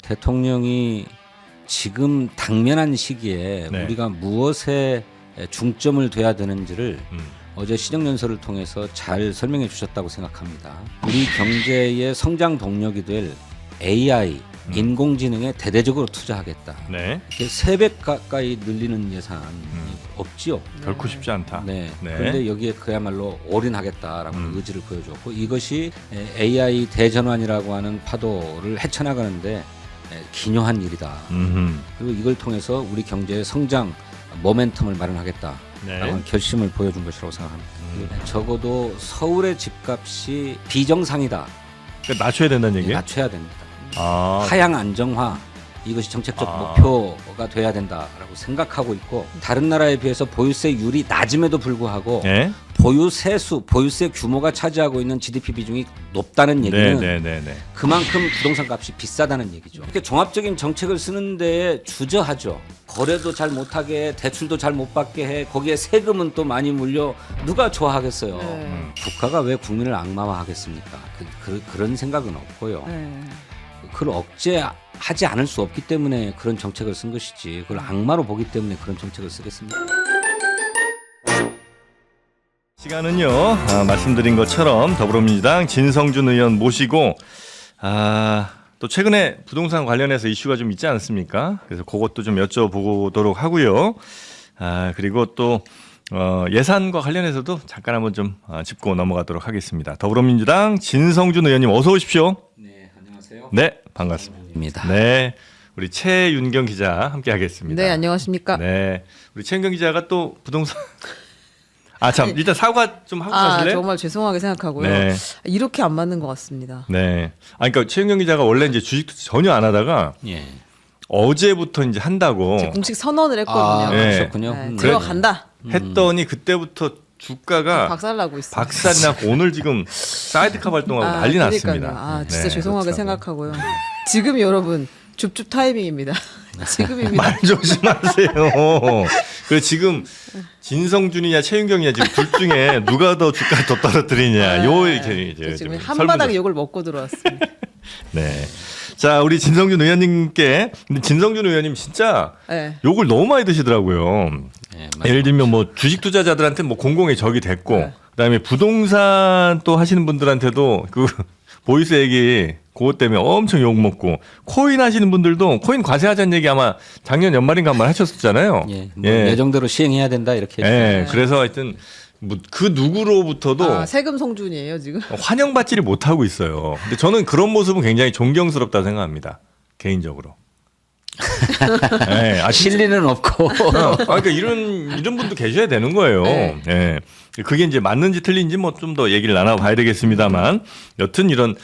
대통령이 지금 당면한 시기에 네. 우리가 무엇에 중점을 둬야 되는지를 어제 시정연설을 통해서 잘 설명해 주셨다고 생각합니다. 우리 경제의 성장 동력이 될 AI, 인공지능에 대대적으로 투자하겠다. 네. 이렇게 3배 가까이 늘리는 예산이 없지요. 결코 쉽지 않다. 네. 네. 그런데 여기에 그야말로 올인하겠다라는 의지를 보여줬고 이것이 AI 대전환이라고 하는 파도를 헤쳐나가는데 기묘한 일이다. 그리고 이걸 통해서 우리 경제의 성장 모멘텀을 마련하겠다라고 네. 하는 결심을 보여준 것이라고 생각합니다. 적어도 서울의 집값이 비정상이다. 그러니까 낮춰야 된다는 얘기예요? 낮춰야 됩니다. 아, 하향 안정화 이것이 정책적 아. 목표가 돼야 된다라고 생각하고 있고 다른 나라에 비해서 보유세율이 낮음에도 불구하고 네. 보유세 규모가 차지하고 있는 GDP 비중이 높다는 얘기는 네. 그만큼 부동산 값이 비싸다는 얘기죠. 이렇게 종합적인 정책을 쓰는 데에 주저하죠. 거래도 잘 못하게 해, 대출도 잘 못 받게 해, 거기에 세금은 또 많이 물려 누가 좋아하겠어요. 네. 국가가 왜 국민을 악마화하겠습니까? 그런 생각은 없고요. 네. 그걸 억제하지 않을 수 없기 때문에 그런 정책을 쓴 것이지 그걸 악마로 보기 때문에 그런 정책을 쓰겠습니까? 시간은요 말씀드린 것처럼 더불어민주당 진성준 의원 모시고 또 최근에 부동산 관련해서 이슈가 좀 있지 않습니까? 그래서 그것도 좀 여쭤보도록 하고요. 그리고 또 예산과 관련해서도 잠깐 한번 좀 짚고 넘어가도록 하겠습니다. 더불어민주당 진성준 의원님 어서 오십시오. 네, 안녕하세요. 네, 반갑습니다. 네, 우리 최윤경 기자 함께하겠습니다. 네, 안녕하십니까? 네, 우리 최윤경 기자가 또 부동산 참 일단 사과 좀 하고 가실래요? 정말 죄송하게 생각하고요. 네. 이렇게 안 맞는 것 같습니다. 네. 그러니까 최윤경 기자가 원래 이제 주식도 전혀 안 하다가 예. 어제부터 이제 한다고 제가 공식 선언을 했거든요. 네. 그러셨군요. 네, 그래. 들어간다. 했더니 그때부터 주가가 박살나고 있습니다. 박살이 나고 오늘 지금 사이드카 발동하고 난리 그러니까요. 났습니다. 진짜 네, 죄송하게 그렇더라고요. 생각하고요. 지금 여러분 줍줍 타이밍입니다. 지금입니다. 말 조심하세요. 그래 지금 진성준이냐 최윤경이냐 지금 둘 중에 누가 더 주가 더 떨어뜨리냐 요 이렇게 이제 지금 설문 한바닥 욕을 먹고 들어왔습니다. 네. 자, 우리 진성준 의원님께 근데 진성준 의원님 진짜 네. 욕을 너무 많이 드시더라고요. 예, 예를 들면 뭐 주식 투자자들한테 뭐 공공의 적이 됐고 네. 그다음에 부동산 또 하시는 분들한테도 그 보이스 얘기 그것 때문에 엄청 욕 먹고 코인 하시는 분들도 코인 과세하자는 얘기 아마 작년 연말인가 한번 하셨었잖아요. 예, 뭐 예정대로 시행해야 된다 이렇게. 예, 그래서 하여튼 뭐 그 누구로부터도 세금 송준이에요 지금. 환영받지를 못하고 있어요. 근데 저는 그런 모습은 굉장히 존경스럽다 생각합니다. 개인적으로. 네, 실리는 없고. 그러니까 이런 분도 계셔야 되는 거예요. 네. 네. 그게 이제 맞는지 틀린지 뭐 좀 더 얘기를 나눠봐야 되겠습니다만 여튼 이런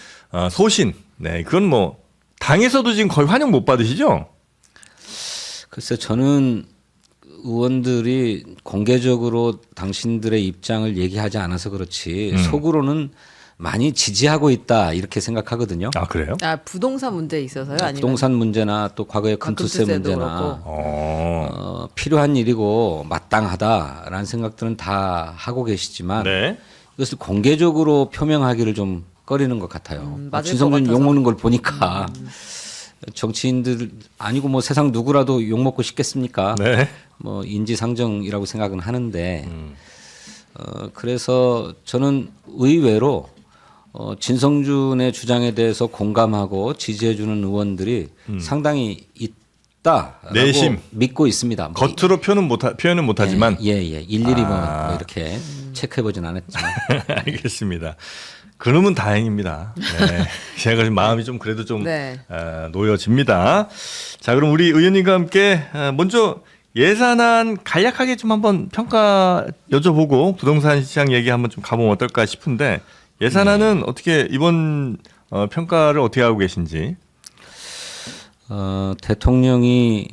소신, 네, 그건 뭐 당에서도 지금 거의 환영 못 받으시죠? 글쎄 저는 의원들이 공개적으로 당신들의 입장을 얘기하지 않아서 그렇지 속으로는 많이 지지하고 있다 이렇게 생각하거든요. 아 그래요? 부동산 문제에 있어서요? 아니면 부동산 문제나 또 과거의 금투세 금투세도 문제나 그렇고. 필요한 일이고 마땅하다라는 생각들은 다 하고 계시지만 네. 이것을 공개적으로 표명하기를 좀 꺼리는 것 같아요. 맞을 진성준 것 같아서. 욕먹는 걸 보니까 정치인들 아니고 뭐 세상 누구라도 욕먹고 싶겠습니까? 네. 뭐 인지상정이라고 생각은 하는데 그래서 저는 의외로 진성준의 주장에 대해서 공감하고 지지해주는 의원들이 상당히 있다라고 내심. 믿고 있습니다. 뭐 겉으로 표현은 못하지만 예. 일일이 뭐 이렇게 체크해보진 않았지만 알겠습니다. 그러면 다행입니다. 네. 제가 지금 마음이 좀 그래도 좀 네. 놓여집니다. 자, 그럼 우리 의원님과 함께 먼저 예산안 간략하게 좀 한번 평가 여쭤보고 부동산 시장 얘기 한번 좀 가보면 어떨까 싶은데 예산안은 어떻게 이번 평가를 어떻게 하고 계신지? 대통령이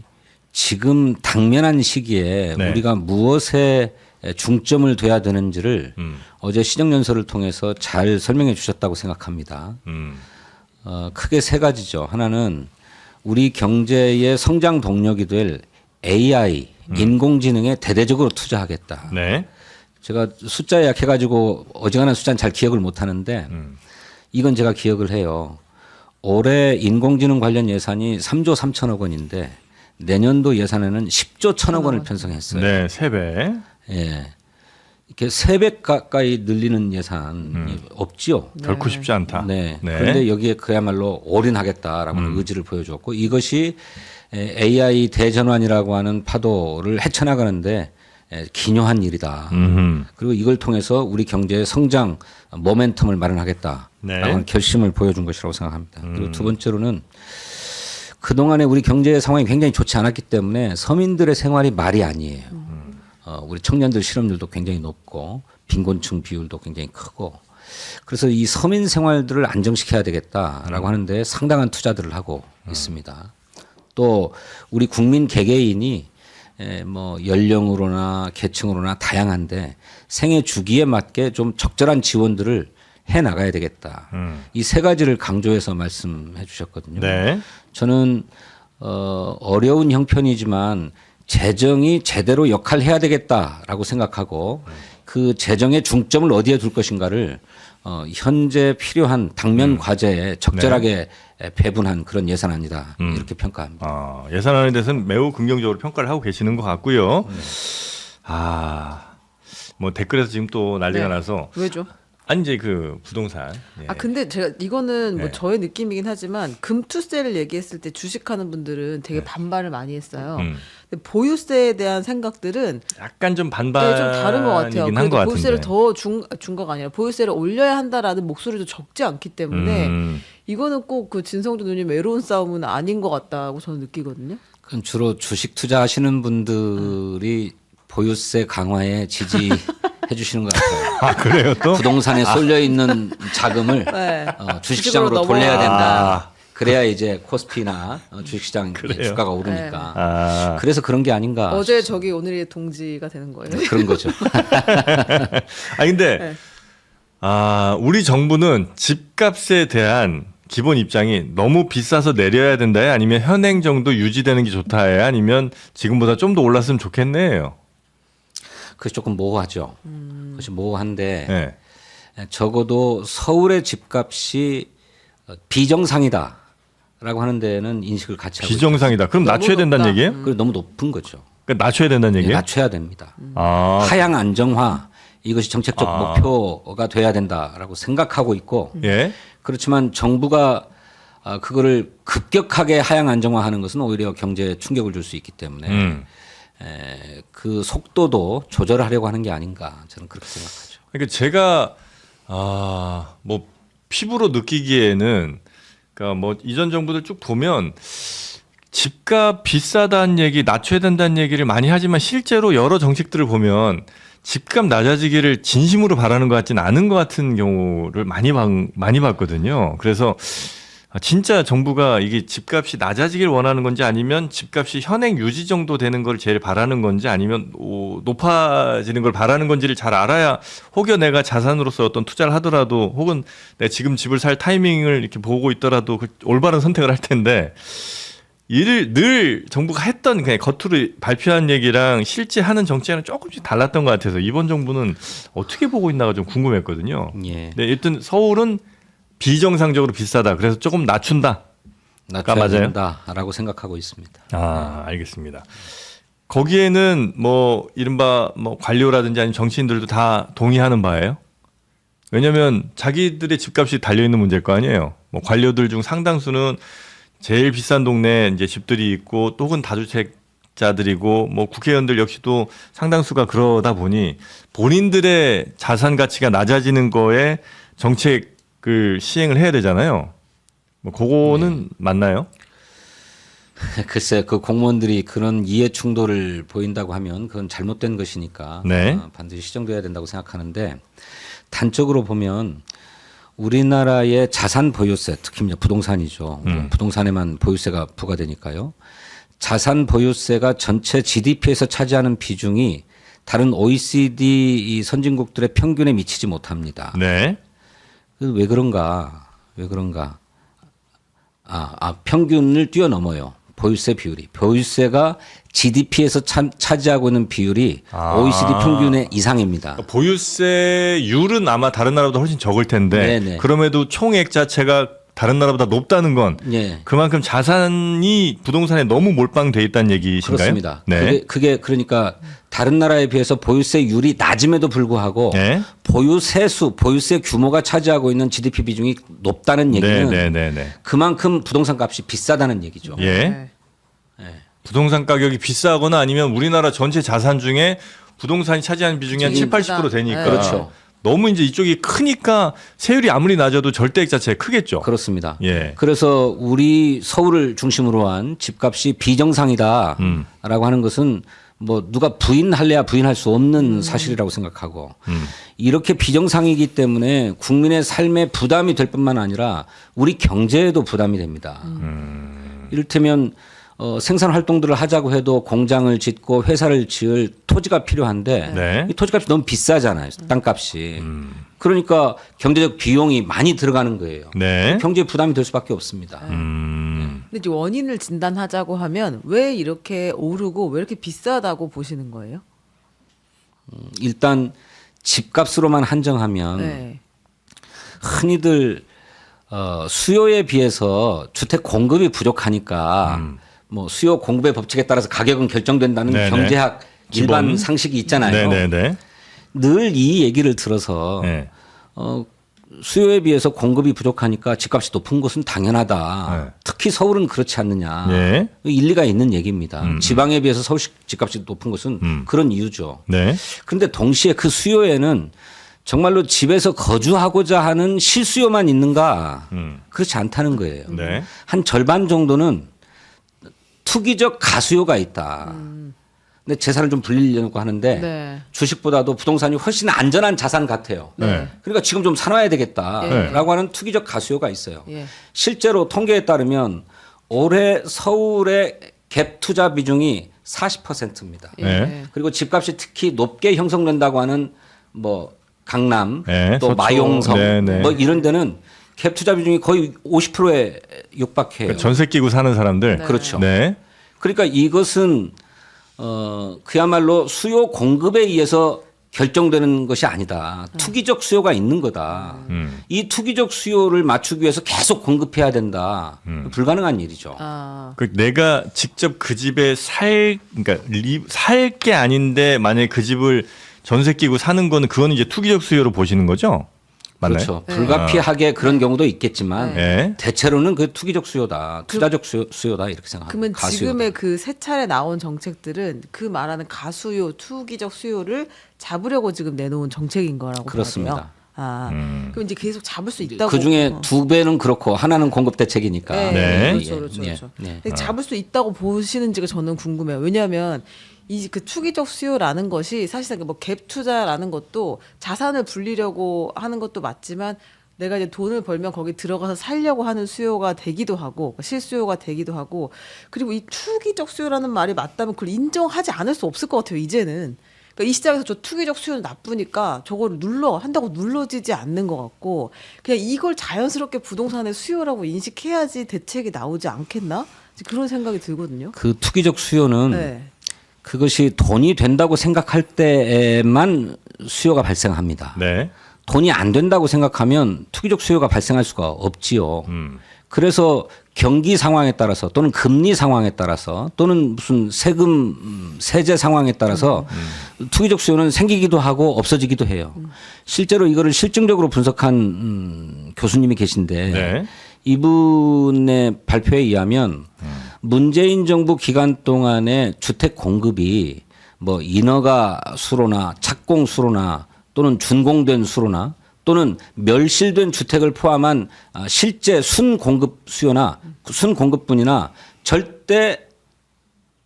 지금 당면한 시기에 네. 우리가 무엇에 중점을 둬야 되는지를 어제 시정연설을 통해서 잘 설명해 주셨다고 생각합니다. 크게 3가지죠. 하나는 우리 경제의 성장 동력이 될 AI, 인공지능에 대대적으로 투자하겠다. 네. 제가 숫자에 약해가지고 어지간한 숫자는 잘 기억을 못 하는데 이건 제가 기억을 해요. 올해 인공지능 관련 예산이 3조 3천억 원인데 내년도 예산에는 10조 1천억 원을 편성했어요. 네, 3배. 예. 이렇게 3배 가까이 늘리는 예산이 없지요. 결코 쉽지 않다. 네. 그런데 여기에 그야말로 올인하겠다라고는 의지를 보여줬고 이것이 AI 대전환이라고 하는 파도를 헤쳐나가는데 기묘한 일이다. 그리고 이걸 통해서 우리 경제의 성장 모멘텀을 마련하겠다라고 네. 하는 결심을 보여준 것이라고 생각합니다. 그리고 두 번째로는 그동안에 우리 경제 상황이 굉장히 좋지 않았기 때문에 서민들의 생활이 말이 아니에요. 우리 청년들 실업률도 굉장히 높고 빈곤층 비율도 굉장히 크고 그래서 이 서민 생활들을 안정시켜야 되겠다라고 하는데 상당한 투자들을 하고 있습니다. 또 우리 국민 개개인이 뭐 연령으로나 계층으로나 다양한데 생애 주기에 맞게 좀 적절한 지원들을 해 나가야 되겠다. 이 세 가지를 강조해서 말씀해 주셨거든요. 네. 저는 어려운 형편이지만 재정이 제대로 역할을 해야 되겠다라고 생각하고 그 재정의 중점을 어디에 둘 것인가를 현재 필요한 당면 과제에 적절하게 배분한 그런 예산안이다 이렇게 평가합니다. 예산안에 대해서는 매우 긍정적으로 평가를 하고 계시는 것 같고요. 뭐 댓글에서 지금 또 난리가 네. 나서 왜죠? 아니 이제 그 부동산. 예. 근데 제가 이거는 뭐 네. 저의 느낌이긴 하지만 금투세를 얘기했을 때 주식하는 분들은 되게 반발을 많이 했어요. 근데 보유세에 대한 생각들은 약간 좀 네, 반반이긴 좀 다른 것 같아요. 한것 그래도 같은데. 보유세를 더 준 거가 아니라 보유세를 올려야 한다라는 목소리도 적지 않기 때문에 이거는 꼭 그 진성준 의원님 외로운 싸움은 아닌 것 같다고 저는 느끼거든요. 그럼 주로 주식 투자하시는 분들이 보유세 강화에 지지해 주시는 것 같아요. 그래요 또? 부동산에 쏠려 있는 자금을 네. 주식시장으로 주식으로 돌려야 넘어가. 된다. 그래야 이제 코스피나 주식시장 그래요? 주가가 오르니까. 그래서 그런 게 아닌가. 어제 저기 오늘이 동지가 되는 거예요. 그런 거죠. 근데 네. 우리 정부는 집값에 대한 기본 입장이 너무 비싸서 내려야 된다요? 아니면 현행 정도 유지되는 게 좋다요? 아니면 지금보다 좀 더 올랐으면 좋겠네요. 그게 조금 모호하죠. 그것이 모호한데 네. 적어도 서울의 집값이 비정상이다라고 하는 데는 인식을 같이 하고 비정상이다. 그럼 너무 낮춰야 된다는 높다. 얘기예요? 그리고 너무 높은 거죠. 그러니까 낮춰야 된다는 얘기예요? 낮춰야 됩니다. 아, 하향 안정화 이것이 정책적 목표가 돼야 된다라고 생각하고 있고 예. 그렇지만 정부가 그거를 급격하게 하향 안정화하는 것은 오히려 경제에 충격을 줄 수 있기 때문에 그 속도도 조절하려고 하는 게 아닌가 저는 그렇게 생각하죠. 그러니까 제가 뭐 피부로 느끼기에는 그러니까 뭐 이전 정부들 쭉 보면 집값 비싸다는 얘기, 낮춰야 된다는 얘기를 많이 하지만 실제로 여러 정책들을 보면 집값 낮아지기를 진심으로 바라는 것 같지는 않은 것 같은 경우를 많이 봤거든요. 그래서 진짜 정부가 이게 집값이 낮아지길 원하는 건지 아니면 집값이 현행 유지 정도 되는 걸 제일 바라는 건지 아니면 높아지는 걸 바라는 건지를 잘 알아야 혹여 내가 자산으로서 어떤 투자를 하더라도 혹은 내가 지금 집을 살 타이밍을 이렇게 보고 있더라도 그 올바른 선택을 할 텐데 이를 늘 정부가 했던 그냥 겉으로 발표한 얘기랑 실제 하는 정책은 조금씩 달랐던 것 같아서 이번 정부는 어떻게 보고 있나가 좀 궁금했거든요. 예. 네, 일단 서울은 비정상적으로 비싸다. 그래서 조금 낮춘다. 낮춰야 맞아요? 된다라고 생각하고 있습니다. 알겠습니다. 거기에는 뭐 이른바 뭐 관료라든지 아니면 정치인들도 다 동의하는 바예요. 왜냐하면 자기들의 집값이 달려 있는 문제일 거 아니에요. 뭐 관료들 중 상당수는 제일 비싼 동네에 이제 집들이 있고 또 혹은 다주택자들이고 뭐 국회의원들 역시도 상당수가 그러다 보니 본인들의 자산 가치가 낮아지는 거에 정책을 시행을 해야 되잖아요. 뭐 그거는 맞나요? 글쎄 그 공무원들이 그런 이해 충돌을 보인다고 하면 그건 잘못된 것이니까 네. 반드시 시정돼야 된다고 생각하는데 단적으로 보면 우리나라의 자산 보유세 특히 이제 부동산이죠. 부동산에만 보유세가 부과되니까요. 자산 보유세가 전체 GDP에서 차지하는 비중이 다른 OECD 이 선진국들의 평균에 미치지 못합니다. 네. 왜 그런가? 평균을 뛰어넘어요. 보유세 비율이. 보유세가 GDP에서 차지하고 있는 비율이 OECD 평균의 이상입니다. 보유세율은 아마 다른 나라보다 훨씬 적을 텐데 네네. 그럼에도 총액 자체가 다른 나라보다 높다는 건 예. 그만큼 자산이 부동산에 너무 몰빵돼 있다는 얘기신가요? 그렇습니다. 네. 그게 그러니까 다른 나라에 비해서 보유세율이 낮음에도 불구하고 네. 보유세 규모가 차지하고 있는 GDP 비중이 높다는 얘기는 네. 그만큼 부동산 값이 비싸다는 얘기죠. 예. 네. 부동산 가격이 비싸거나 아니면 우리나라 전체 자산 중에 부동산이 차지하는 비중이 한 7, 80% 되니까 그렇죠. 너무 이제 이쪽이 크니까 세율이 아무리 낮아도 절대액 자체가 크겠죠. 그렇습니다. 예. 그래서 우리 서울을 중심으로 한 집값이 비정상이다라고 하는 것은 뭐 누가 부인할래야 부인할 수 없는 사실이라고 생각하고 이렇게 비정상이기 때문에 국민의 삶에 부담이 될 뿐만 아니라 우리 경제에도 부담이 됩니다. 이를테면 생산 활동들을 하자고 해도 공장을 짓고 회사를 지을 토지가 필요한데 네. 이 토지값이 너무 비싸잖아요. 땅값이. 그러니까 경제적 비용이 많이 들어가는 거예요. 네. 경제에 부담이 될 수밖에 없습니다. 근데 이제 원인을 진단하자고 하면 왜 이렇게 오르고 왜 이렇게 비싸다고 보시는 거예요? 일단 집값으로만 한정하면 네. 흔히들 수요에 비해서 주택 공급이 부족하니까 뭐 수요 공급의 법칙에 따라서 가격은 결정된다는 네네. 경제학 일반 기본. 상식이 있잖아요. 네네네. 늘 이 얘기를 들어서 네. 수요에 비해서 공급이 부족하니까 집값이 높은 것은 당연하다. 네. 특히 서울은 그렇지 않느냐. 예. 일리가 있는 얘기입니다. 지방에 비해서 서울 집값이 높은 것은 그런 이유죠. 네. 그런데 동시에 그 수요에는 정말로 집에서 거주하고자 하는 실수요만 있는가? 그렇지 않다는 거예요. 네. 한 절반 정도는 투기적 가수요가 있다. 근데 재산을 좀 불리려고 하는데 네. 주식보다도 부동산이 훨씬 안전한 자산 같아요. 네. 그러니까 지금 좀 사놔야 되겠다라고 예. 하는 투기적 가수요가 있어요. 예. 실제로 통계에 따르면 올해 서울의 갭 투자 비중이 40%입니다. 예. 네. 그리고 집값이 특히 높게 형성된다고 하는 뭐 강남 네, 또 서초. 마용성 네, 네. 뭐 이런 데는 갭 투자 비중이 거의 50%에 육박해요. 그러니까 전세 끼고 사는 사람들. 그렇죠. 네. 그러니까 이것은 그야말로 수요 공급에 의해서 결정되는 것이 아니다. 투기적 수요가 있는 거다. 이 투기적 수요를 맞추기 위해서 계속 공급해야 된다. 불가능한 일이죠. 아. 그 내가 직접 그 집에 그러니까 살 게 아닌데 만약에 그 집을 전세 끼고 사는 거는 그거는 이제 투기적 수요로 보시는 거죠? 맞나요? 그렇죠. 네. 불가피하게 그런 경우도 있겠지만 네. 대체로는 그 투기적 수요다. 투자적 수요다 이렇게 생각합니다. 그러면 가수요다. 지금의 그 세 차례 나온 정책들은 그 말하는 가수요, 투기적 수요를 잡으려고 지금 내놓은 정책인 거라고 그렇습니다. 봐야 돼요. 아, 그럼 이제 계속 잡을 수 있다고. 그 중에 두 배는 그렇고 하나는 공급 대책이니까. 네, 네. 그렇죠, 그렇죠, 그렇죠. 네. 근데 잡을 수 있다고 보시는지가 저는 궁금해요. 왜냐하면 이 그 투기적 수요라는 것이 사실상 뭐 갭 투자라는 것도 자산을 불리려고 하는 것도 맞지만 내가 이제 돈을 벌면 거기 들어가서 살려고 하는 수요가 되기도 하고 실수요가 되기도 하고 그리고 이 투기적 수요라는 말이 맞다면 그걸 인정하지 않을 수 없을 것 같아요. 이제는. 그러니까 이 시장에서 저 투기적 수요는 나쁘니까 저거를 한다고 눌러지지 않는 것 같고 그냥 이걸 자연스럽게 부동산의 수요라고 인식해야지 대책이 나오지 않겠나? 그런 생각이 들거든요. 그 투기적 수요는 네. 그것이 돈이 된다고 생각할 때에만 수요가 발생합니다. 네. 돈이 안 된다고 생각하면 투기적 수요가 발생할 수가 없지요. 그래서 경기 상황에 따라서 또는 금리 상황에 따라서 또는 무슨 세제 상황에 따라서 투기적 수요는 생기기도 하고 없어지기도 해요. 실제로 이거를 실증적으로 분석한 교수님이 계신데 네. 이분의 발표에 의하면 문재인 정부 기간 동안에 주택 공급이 뭐 인허가 수로나 착공 수로나 또는 준공된 수로나 또는 멸실된 주택을 포함한 실제 순공급 수요나 순공급분이나 절대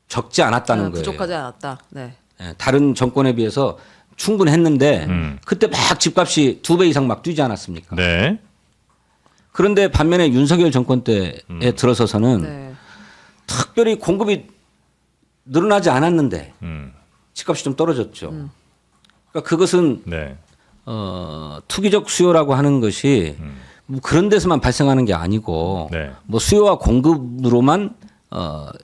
적지 않았다는 거예요. 부족하지 않았다. 네. 예, 다른 정권에 비해서 충분했는데 그때 막 집값이 2배 이상 막 뛰지 않았습니까? 네. 그런데 반면에 윤석열 정권 때에 들어서서는 네. 특별히 공급이 늘어나지 않았는데 집값이 좀 떨어졌죠. 그러니까 그것은 네. 투기적 수요라고 하는 것이 뭐 그런 데서만 발생하는 게 아니고 네. 뭐 수요와 공급으로만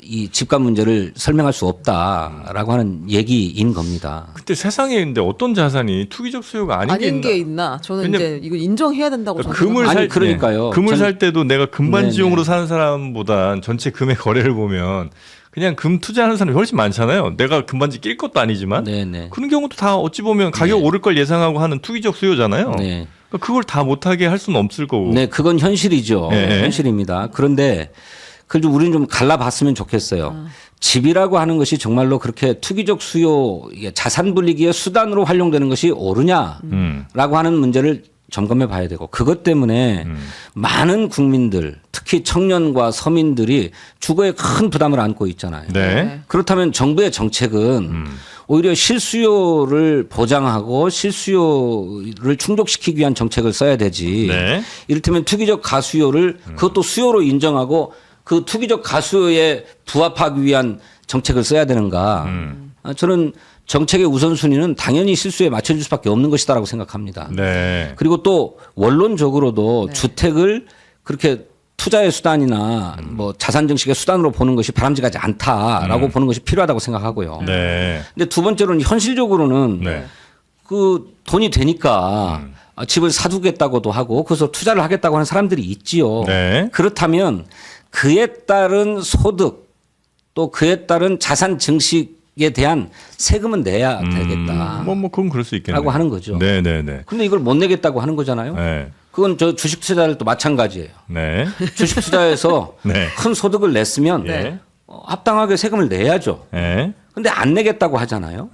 이 집값 문제를 설명할 수 없다라고 하는 얘기인 겁니다. 그때 세상에 근데 어떤 자산이 투기적 수요가 아닌 게 있나? 저는 왜냐면 이제 이거 인정해야 된다고 저는 금을 아니, 살 그러니까요. 금을 저는- 살 때도 내가 금반지용으로 네네. 사는 사람보단 전체 금의 거래를 보면 그냥 금 투자하는 사람이 훨씬 많잖아요. 내가 금반지 낄 것도 아니지만 네네. 그런 경우도 다 어찌 보면 가격 네. 오를 걸 예상하고 하는 투기적 수요잖아요. 네. 그러니까 그걸 다 못하게 할 수는 없을 거고. 네, 그건 현실이죠. 네. 현실입니다. 그런데 그걸 좀 우리는 좀 갈라봤으면 좋겠어요. 집이라고 하는 것이 정말로 그렇게 투기적 수요, 이게 자산 불리기의 수단으로 활용되는 것이 옳으냐라고 하는 문제를 점검해 봐야 되고 그것 때문에 많은 국민들, 특히 청년과 서민들이 주거에 큰 부담을 안고 있잖아요. 네. 그렇다면 정부의 정책은 오히려 실수요를 보장하고 실수요를 충족시키기 위한 정책을 써야 되지. 네. 이를테면 투기적 가수요를 그것도 수요로 인정하고 그 투기적 가수요에 부합하기 위한 정책을 써야 되는가. 저는 정책의 우선순위는 당연히 실수에 맞춰줄 수밖에 없는 것이다라고 생각합니다. 네. 그리고 또 원론적으로도 주택을 그렇게 투자의 수단이나 뭐 자산 증식의 수단으로 보는 것이 바람직하지 않다라고 보는 것이 필요하다고 생각하고요. 네. 근데 두 번째로는 현실적으로는 네. 그 돈이 되니까 집을 사두겠다고도 하고 그래서 투자를 하겠다고 하는 사람들이 있지요. 네. 그렇다면 그에 따른 소득 또 그에 따른 자산 증식에 대한 세금은 내야 되겠다. 뭐 그건 그럴 수 있겠네요. 라고 하는 거죠. 네, 네, 네. 근데 이걸 못 내겠다고 하는 거잖아요. 네. 그건 저 주식 투자를 또 마찬가지예요. 네. 주식 투자에서 네. 큰 소득을 냈으면 예. 합당하게 세금을 내야죠. 네. 근데 안 내겠다고 하잖아요.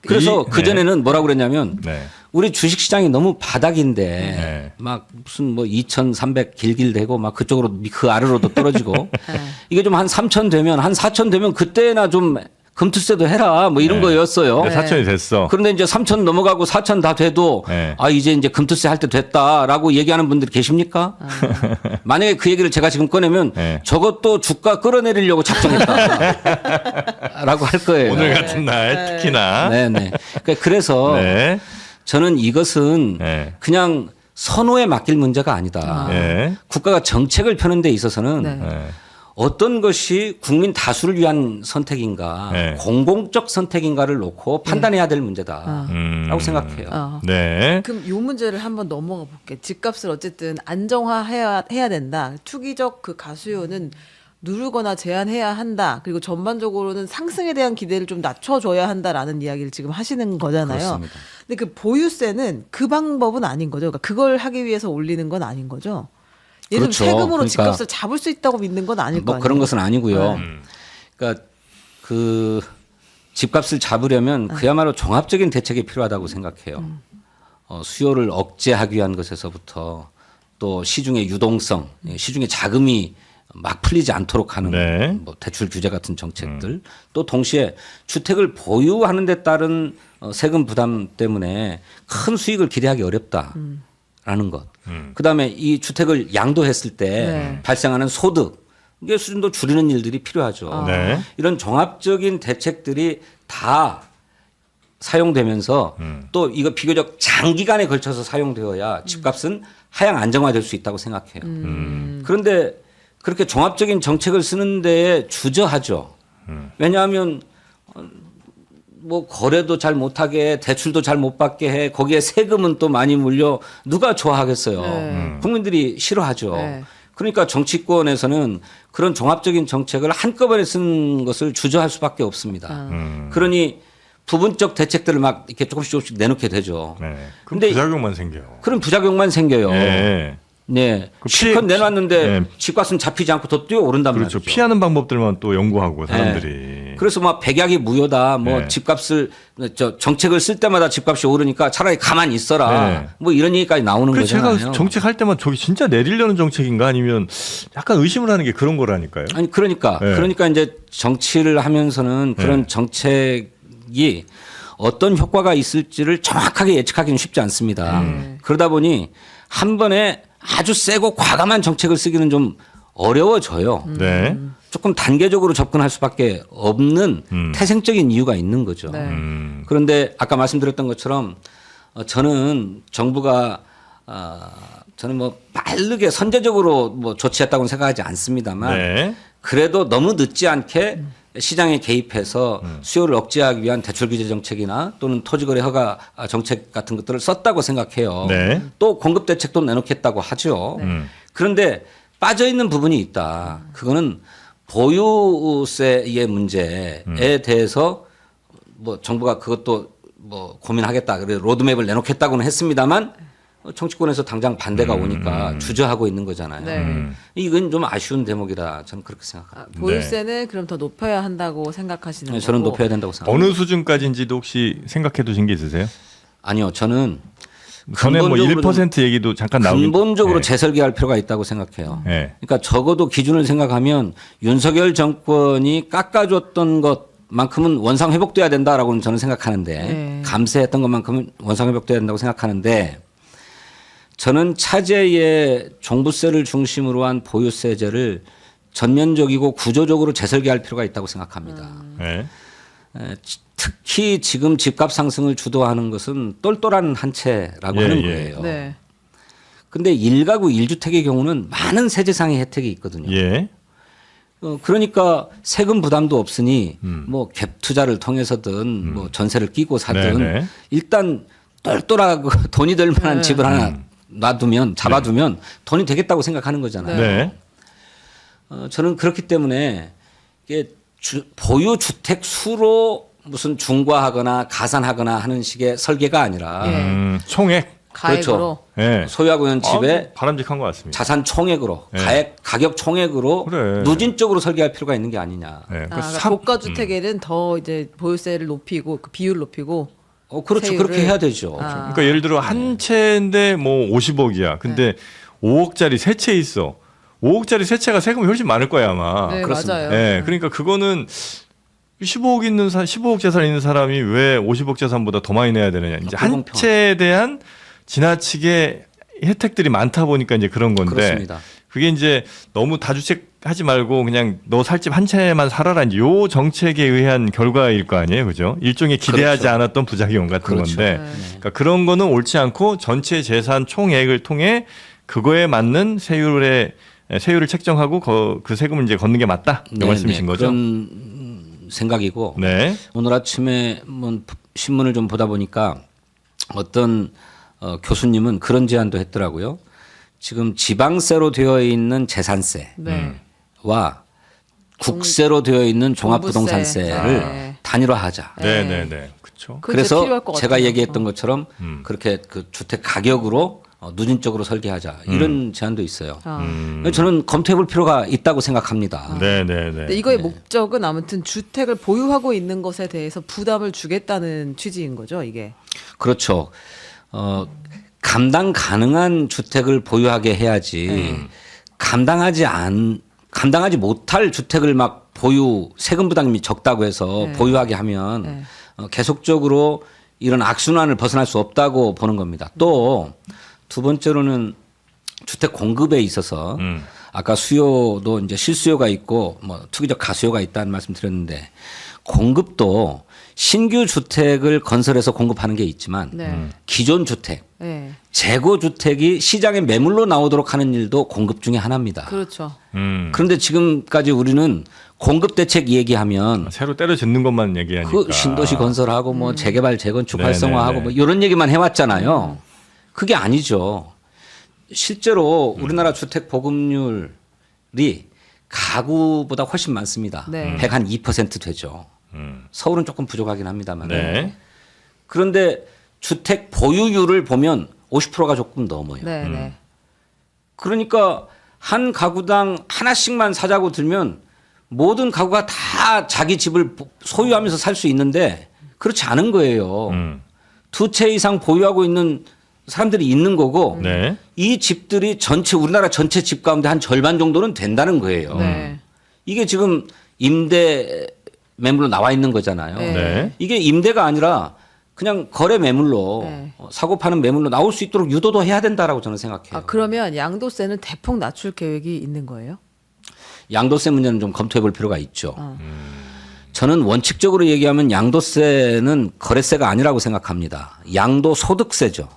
그래서 네. 그전에는 뭐라고 그랬냐면 네. 우리 주식 시장이 너무 바닥인데 네. 막 무슨 뭐 2,300 길길대고 막 그쪽으로 그 아래로도 떨어지고 이게 좀 한 3,000 되면 한 4,000 되면 그때나 좀 금투세도 해라 뭐 이런 네. 거였어요. 네, 4천이 됐어. 그런데 이제 3,000 넘어가고 4,000 다 돼도 네. 아 이제 금투세 할 때 됐다라고 얘기하는 분들이 계십니까? 만약에 그 얘기를 제가 지금 꺼내면 네. 저것도 주가 끌어내리려고 작정했다라고 할 거예요. 오늘 같은 날 특히나. 네네. 그래서 네. 저는 이것은 네. 그냥 선호에 맡길 문제가 아니다. 네. 국가가 정책을 펴는 데 있어서는 네. 네. 어떤 것이 국민 다수를 위한 선택인가 네. 공공적 선택인가를 놓고 판단해야 될 문제다라고 생각해요. 네. 그럼 이 문제를 한번 넘어가 볼게. 집값을 어쨌든 안정화해야 된다. 투기적 그 가수요는 누르거나 제한해야 한다. 그리고 전반적으로는 상승에 대한 기대를 좀 낮춰줘야 한다라는 이야기를 지금 하시는 거잖아요. 그렇습니다. 근데 그 보유세는 그 방법은 아닌 거죠. 그러니까 그걸 하기 위해서 올리는 건 아닌 거죠. 예를 들면 그렇죠. 세금으로 그러니까 집값을 잡을 수 있다고 믿는 건 아닐 거 뭐 아니에요. 그런 것은 아니고요. 네. 그러니까 그 집값을 잡으려면 그야말로 종합적인 대책이 필요하다고 생각해요. 수요를 억제하기 위한 것에서부터 또 시중의 유동성, 시중의 자금이 막 풀리지 않도록 하는 네. 뭐 대출 규제 같은 정책들 또 동시에 주택을 보유하는 데 따른 세금 부담 때문에 큰 수익을 기대하기 어렵다라는 것. 그다음에 이 주택을 양도했을 때 네. 발생하는 소득 이게 수준도 줄이는 일들이 필요하죠. 네. 이런 종합적인 대책들이 다 사용되면서 또 이거 비교적 장기간에 걸쳐서 사용되어야 집값은 하향 안정화될 수 있다고 생각해요. 그런데 그렇게 종합적인 정책을 쓰는 데에 주저하죠. 왜냐하면 뭐 거래도 잘 못하게 대출도 잘 못 받게 해 거기에 세금은 또 많이 물려 누가 좋아하겠어요. 네. 국민들이 싫어하죠. 네. 그러니까 정치권에서는 그런 종합적인 정책을 한꺼번에 쓴 것을 주저할 수밖에 없습니다. 그러니 부분적 대책들을 막 이렇게 조금씩 내놓게 되죠. 네. 그럼 근데 부작용만 생겨요. 그런 부작용만 생겨요. 네. 네. 그 실컷 내놨는데 네. 집값은 잡히지 않고 더 뛰어오른단 그렇죠. 말이죠. 피하는 방법들만 또 연구하고 사람들이. 네. 그래서 막 백약이 무효다. 뭐 네. 집값을 정책을 쓸 때마다 집값이 오르니까 차라리 가만히 있어라. 네. 뭐 이런 얘기까지 나오는 그래서 거잖아요. 제가 정책할 때만 저기 진짜 내리려는 정책인가 아니면 약간 의심을 하는 게 그런 거라니까요. 아니 그러니까 네. 그러니까 이제 정치를 하면서는 그런 네. 정책이 어떤 효과가 있을지를 정확하게 예측하기는 쉽지 않습니다. 그러다 보니 한 번에 아주 세고 과감한 정책을 쓰기는 좀 어려워져요. 네. 조금 단계적으로 접근할 수밖에 없는 태생적인 이유가 있는 거죠. 네. 그런데 아까 말씀드렸던 것처럼 저는 정부가 저는 뭐 빠르게 선제적으로 뭐 조치했다고는 생각하지 않습니다만 네. 그래도 너무 늦지 않게 시장에 개입해서 수요를 억제하기 위한 대출 규제 정책이나 또는 토지거래 허가 정책 같은 것들을 썼다고 생각해요. 네. 또 공급 대책도 내놓겠다고 하죠. 그런데 빠져 있는 부분이 있다. 그거는 보유세의 문제에 대해서 뭐 정부가 그것도 뭐 고민하겠다. 그래 로드맵을 내놓겠다고는 했습니다만 정치권에서 당장 반대가 오니까 주저하고 있는 거잖아요. 네. 이건 좀 아쉬운 대목이다. 저는 그렇게 생각합니다. 보유세는 그럼 더 높여야 한다고 생각하시는 거고. 저는 높여야 된다고 생각합니다. 어느 수준까지인지도 혹시 생각해 두신 게 있으세요? 아니요, 저는 전에 뭐 근본적으로 1% 얘기도 잠깐 나오긴 근본적으로 네. 재설계할 필요가 있다고 생각해요. 네. 그러니까 적어도 기준을 생각하면 윤석열 정권이 깎아줬던 것만큼은 원상 회복돼야 된다라고는 저는 생각하는데 네. 감세했던 것만큼은 원상 회복돼야 된다고 생각하는데 저는 차제의 종부세를 중심으로 한 보유세제를 전면적이고 구조적으로 재설계할 필요가 있다고 생각합니다. 네. 특히 지금 집값 상승을 주도하는 것은 똘똘한 한 채라고 하는 거예요. 네. 근데 1가구 1주택의 경우는 많은 세제상의 혜택이 있거든요. 예. 그러니까 세금 부담도 없으니 뭐 갭 투자를 통해서든 뭐 전세를 끼고 사든 네네. 일단 똘똘하고 돈이 될 만한 집을 하나 놔두면 잡아두면 돈이 되겠다고 생각하는 거잖아요. 네. 저는 그렇기 때문에 이게 보유 주택 수로 무슨 중과하거나 가산하거나 하는 식의 설계가 아니라 총액. 가액으로. 네. 소유하고 있는 집에 바람직한 것 같습니다. 자산 총액으로 네. 가격 총액으로 그래. 누진적으로 설계할 필요가 있는 게 아니냐. 네. 그러니까 고가 주택에는 더 이제 보유세를 높이고 그 비율 높이고. 그렇죠. 세율을- 그렇게 해야 되죠. 그러니까 예를 들어 한 채인데 뭐 50억이야. 근데 5억짜리 세 채 있어. 5억짜리 세 채가 세금이 훨씬 많을 거야 아마. 네, 그렇습니다. 맞아요. 네, 그러니까 그거는 15억 재산 있는 사람이 왜 50억 재산보다 더 많이 내야 되느냐. 이제 한 불공평. 채에 대한 지나치게 혜택들이 많다 보니까 이제 그런 건데. 그렇습니다. 그게 이제 너무 다주택 하지 말고 그냥 너 살 집 한 채만 살아라. 이제 요 정책에 의한 결과일 거 아니에요. 그죠? 일종의 기대하지 그렇죠. 않았던 부작용 같은 그렇죠. 건데. 그러니까 그런 거는 옳지 않고 전체 재산 총액을 통해 그거에 맞는 세율을 책정하고 그 세금을 이제 걷는 게 맞다. 이 말씀이신 거죠? 그런 생각이고 네. 오늘 아침에 신문을 좀 보다 보니까 어떤 교수님은 그런 제안도 했더라고요. 지금 지방세로 되어 있는 재산세와 네. 국세로 되어 있는 종합부동산세를 네. 단일화하자. 네, 네, 네. 그렇죠. 그게 진짜 필요할 그래서 것 제가 같아요. 얘기했던 것처럼 그렇게 그 주택 가격으로 누진적으로 설계하자 이런 제안도 있어요. 저는 검토해볼 필요가 있다고 생각합니다. 네, 네, 네. 근데 이거의 목적은 아무튼 주택을 보유하고 있는 것에 대해서 부담을 주겠다는 취지인 거죠, 이게. 그렇죠. 감당 가능한 주택을 보유하게 해야지 감당하지 못할 주택을 막 세금 부담이 적다고 해서 네. 보유하게 하면 네. 계속적으로 이런 악순환을 벗어날 수 없다고 보는 겁니다. 또 두 번째로는 주택 공급에 있어서 아까 수요도 이제 실수요가 있고 뭐 투기적 가수요가 있다는 말씀 드렸는데 공급도 신규 주택을 건설해서 공급하는 게 있지만 네. 기존 주택, 네. 재고 주택이 시장에 매물로 나오도록 하는 일도 공급 중에 하나입니다. 그렇죠. 그런데 지금까지 우리는 공급 대책 얘기하면 새로 때려 짓는 것만 얘기하니까. 그 신도시 건설하고 뭐 재개발 재건축 네네네. 활성화하고 뭐 이런 얘기만 해왔잖아요. 그게 아니죠. 실제로 우리나라 주택 보급률이 가구보다 훨씬 많습니다. 네. 102% 되죠. 서울은 조금 부족하긴 합니다만. 네. 그런데 주택 보유율을 보면 50%가 조금 넘어요. 네, 네. 그러니까 한 가구당 하나씩만 사자고 들면 모든 가구가 다 자기 집을 소유하면서 살 수 있는데 그렇지 않은 거예요. 두 채 이상 보유하고 있는 사람들이 있는 거고 네. 이 집들이 우리나라 전체 집 가운데 한 절반 정도는 된다는 거예요. 네. 이게 지금 임대 매물로 나와 있는 거잖아요. 네. 네. 이게 임대가 아니라 그냥 거래 매물로 네. 사고 파는 매물로 나올 수 있도록 유도도 해야 된다라고 저는 생각해요. 그러면 양도세는 대폭 낮출 계획이 있는 거예요? 양도세 문제는 좀 검토해 볼 필요가 있죠. 저는 원칙적으로 얘기하면 양도세는 거래세가 아니라고 생각합니다. 양도소득세죠.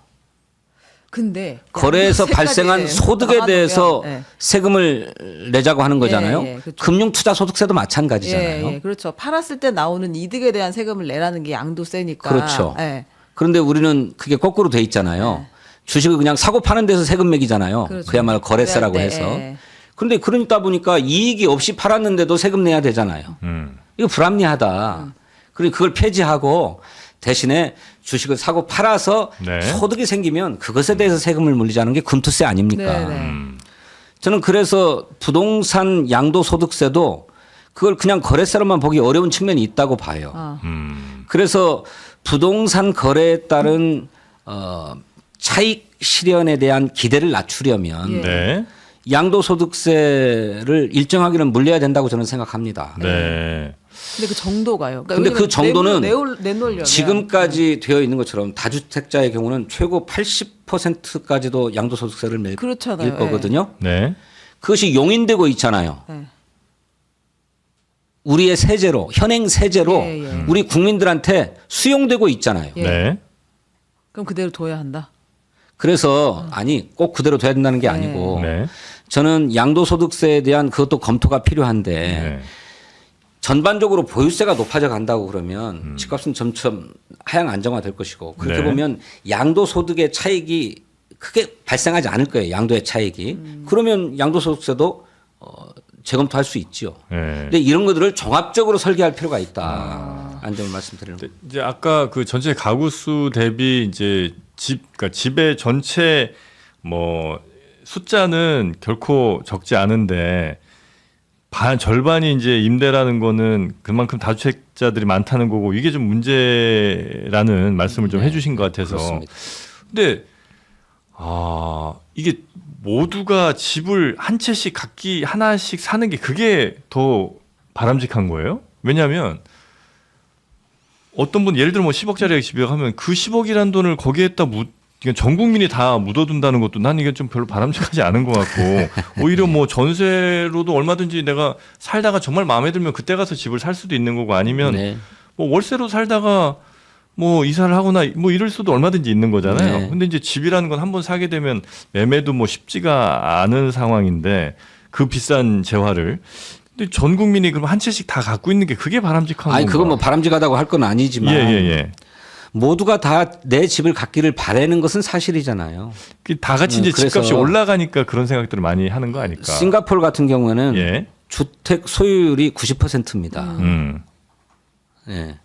근데 거래에서 양도세까지, 발생한 소득에 나가놓으면, 대해서 예. 세금을 내자고 하는 거잖아요. 예, 예, 그렇죠. 금융투자소득세도 마찬가지잖아요. 예, 그렇죠. 팔았을 때 나오는 이득에 대한 세금을 내라는 게 양도세니까. 그렇죠. 예. 그런데 우리는 그게 거꾸로 돼 있잖아요. 주식을 그냥 사고 파는 데서 세금 매기잖아요. 그렇죠. 그야말로 거래세라고 네, 해서. 네. 그런데 그러다 보니까 이익이 없이 팔았는데도 세금 내야 되잖아요. 이거 불합리하다. 그리고 그걸 폐지하고 대신에 주식을 사고 팔아서 네. 소득이 생기면 그것에 대해서 세금을 물리자는 게 금투세 아닙니까? 네, 네. 저는 그래서 부동산 양도소득세도 그걸 그냥 거래세로만 보기 어려운 측면이 있다고 봐요. 그래서 부동산 거래에 따른 차익 실현에 대한 기대를 낮추려면 예. 네. 양도소득세를 일정하게는 물려야 된다고 저는 생각합니다. 네. 근데 그 정도가요. 그러니까 근데 그 정도는 내놓으려면 지금까지 되어 있는 것처럼 다주택자의 경우는 최고 80%까지도 양도소득세를 낼 그렇잖아요. 거거든요. 네. 그것이 용인되고 있잖아요. 네. 우리의 세제로 현행 세제로 예, 예. 우리 국민들한테 수용되고 있잖아요. 예. 네. 그럼 그대로 둬야 한다. 그래서 아니 꼭 그대로 돼야 된다는 게 아니고 네. 저는 양도소득세에 대한 그것도 검토가 필요한데 네. 전반적으로 보유세가 높아져 간다고 그러면 집값은 점점 하향 안정화될 것이고 그렇게 네. 보면 양도소득의 차익이 크게 발생하지 않을 거예요. 양도의 차익이. 그러면 양도소득세도 재검토할 수 있죠. 네. 근데 이런 것들을 종합적으로 설계할 필요가 있다. 한 점을 말씀드리는 거예요. 이제 아까 그 전체 가구 수 대비 이제 그러니까 집의 전체 뭐 숫자는 결코 적지 않은데 절반이 이제 임대라는 거는 그만큼 다주택자들이 많다는 거고 이게 좀 문제라는 말씀을 좀 해주신 것 같아서. 그렇습니다. 근데 이게 모두가 집을 한 채씩 각기 하나씩 사는 게 그게 더 바람직한 거예요? 왜냐하면 어떤 분 예를 들어 뭐 10억짜리 집이라고 하면 그 10억이라는 돈을 거기에다 전 국민이 다 묻어둔다는 것도 난 이게 좀 별로 바람직하지 않은 것 같고 오히려 뭐 전세로도 얼마든지 내가 살다가 정말 마음에 들면 그때 가서 집을 살 수도 있는 거고 아니면 네. 뭐 월세로 살다가 뭐 이사를 하거나 뭐 이럴 수도 얼마든지 있는 거잖아요. 네. 근데 이제 집이라는 건 한번 사게 되면 매매도 뭐 쉽지가 않은 상황인데 그 비싼 재화를 근데 전 국민이 그럼 한 채씩 다 갖고 있는 게 그게 바람직한 아니 건가? 그건 뭐 바람직하다고 할 건 아니지만 예. 모두가 다 내 집을 갖기를 바라는 것은 사실이잖아요. 다 같이 이제 그래서 집값이 올라가니까 그런 생각들을 많이 하는 거 아닐까? 싱가포르 같은 경우에는 예. 주택 소유율이 90%입니다. 예.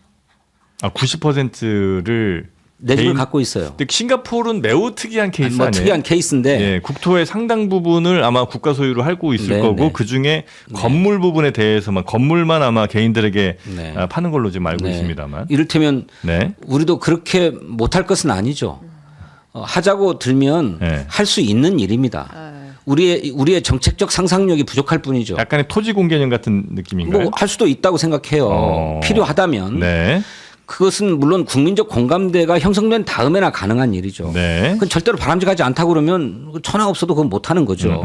90%를 내 집을 갖고 있어요. 근데 싱가포르는 매우 특이한 케이스 뭐 아니에요? 특이한 케이스인데 예, 국토의 상당 부분을 아마 국가 소유로 하고 있을 네, 거고 네. 그 중에 건물 부분에 대해서만 건물만 아마 개인들에게 네. 파는 걸로 지금 알고 네. 있습니다만. 이를테면 네. 우리도 그렇게 못할 것은 아니죠. 하자고 들면 네. 할 수 있는 일입니다. 우리의 정책적 상상력이 부족할 뿐이죠. 약간의 토지 공개념 같은 느낌인가요? 뭐 할 수도 있다고 생각해요. 필요하다면. 네. 그것은 물론 국민적 공감대가 형성된 다음에나 가능한 일이죠. 네. 그건 절대로 바람직하지 않다고 그러면 천하 없어도 그건 못하는 거죠.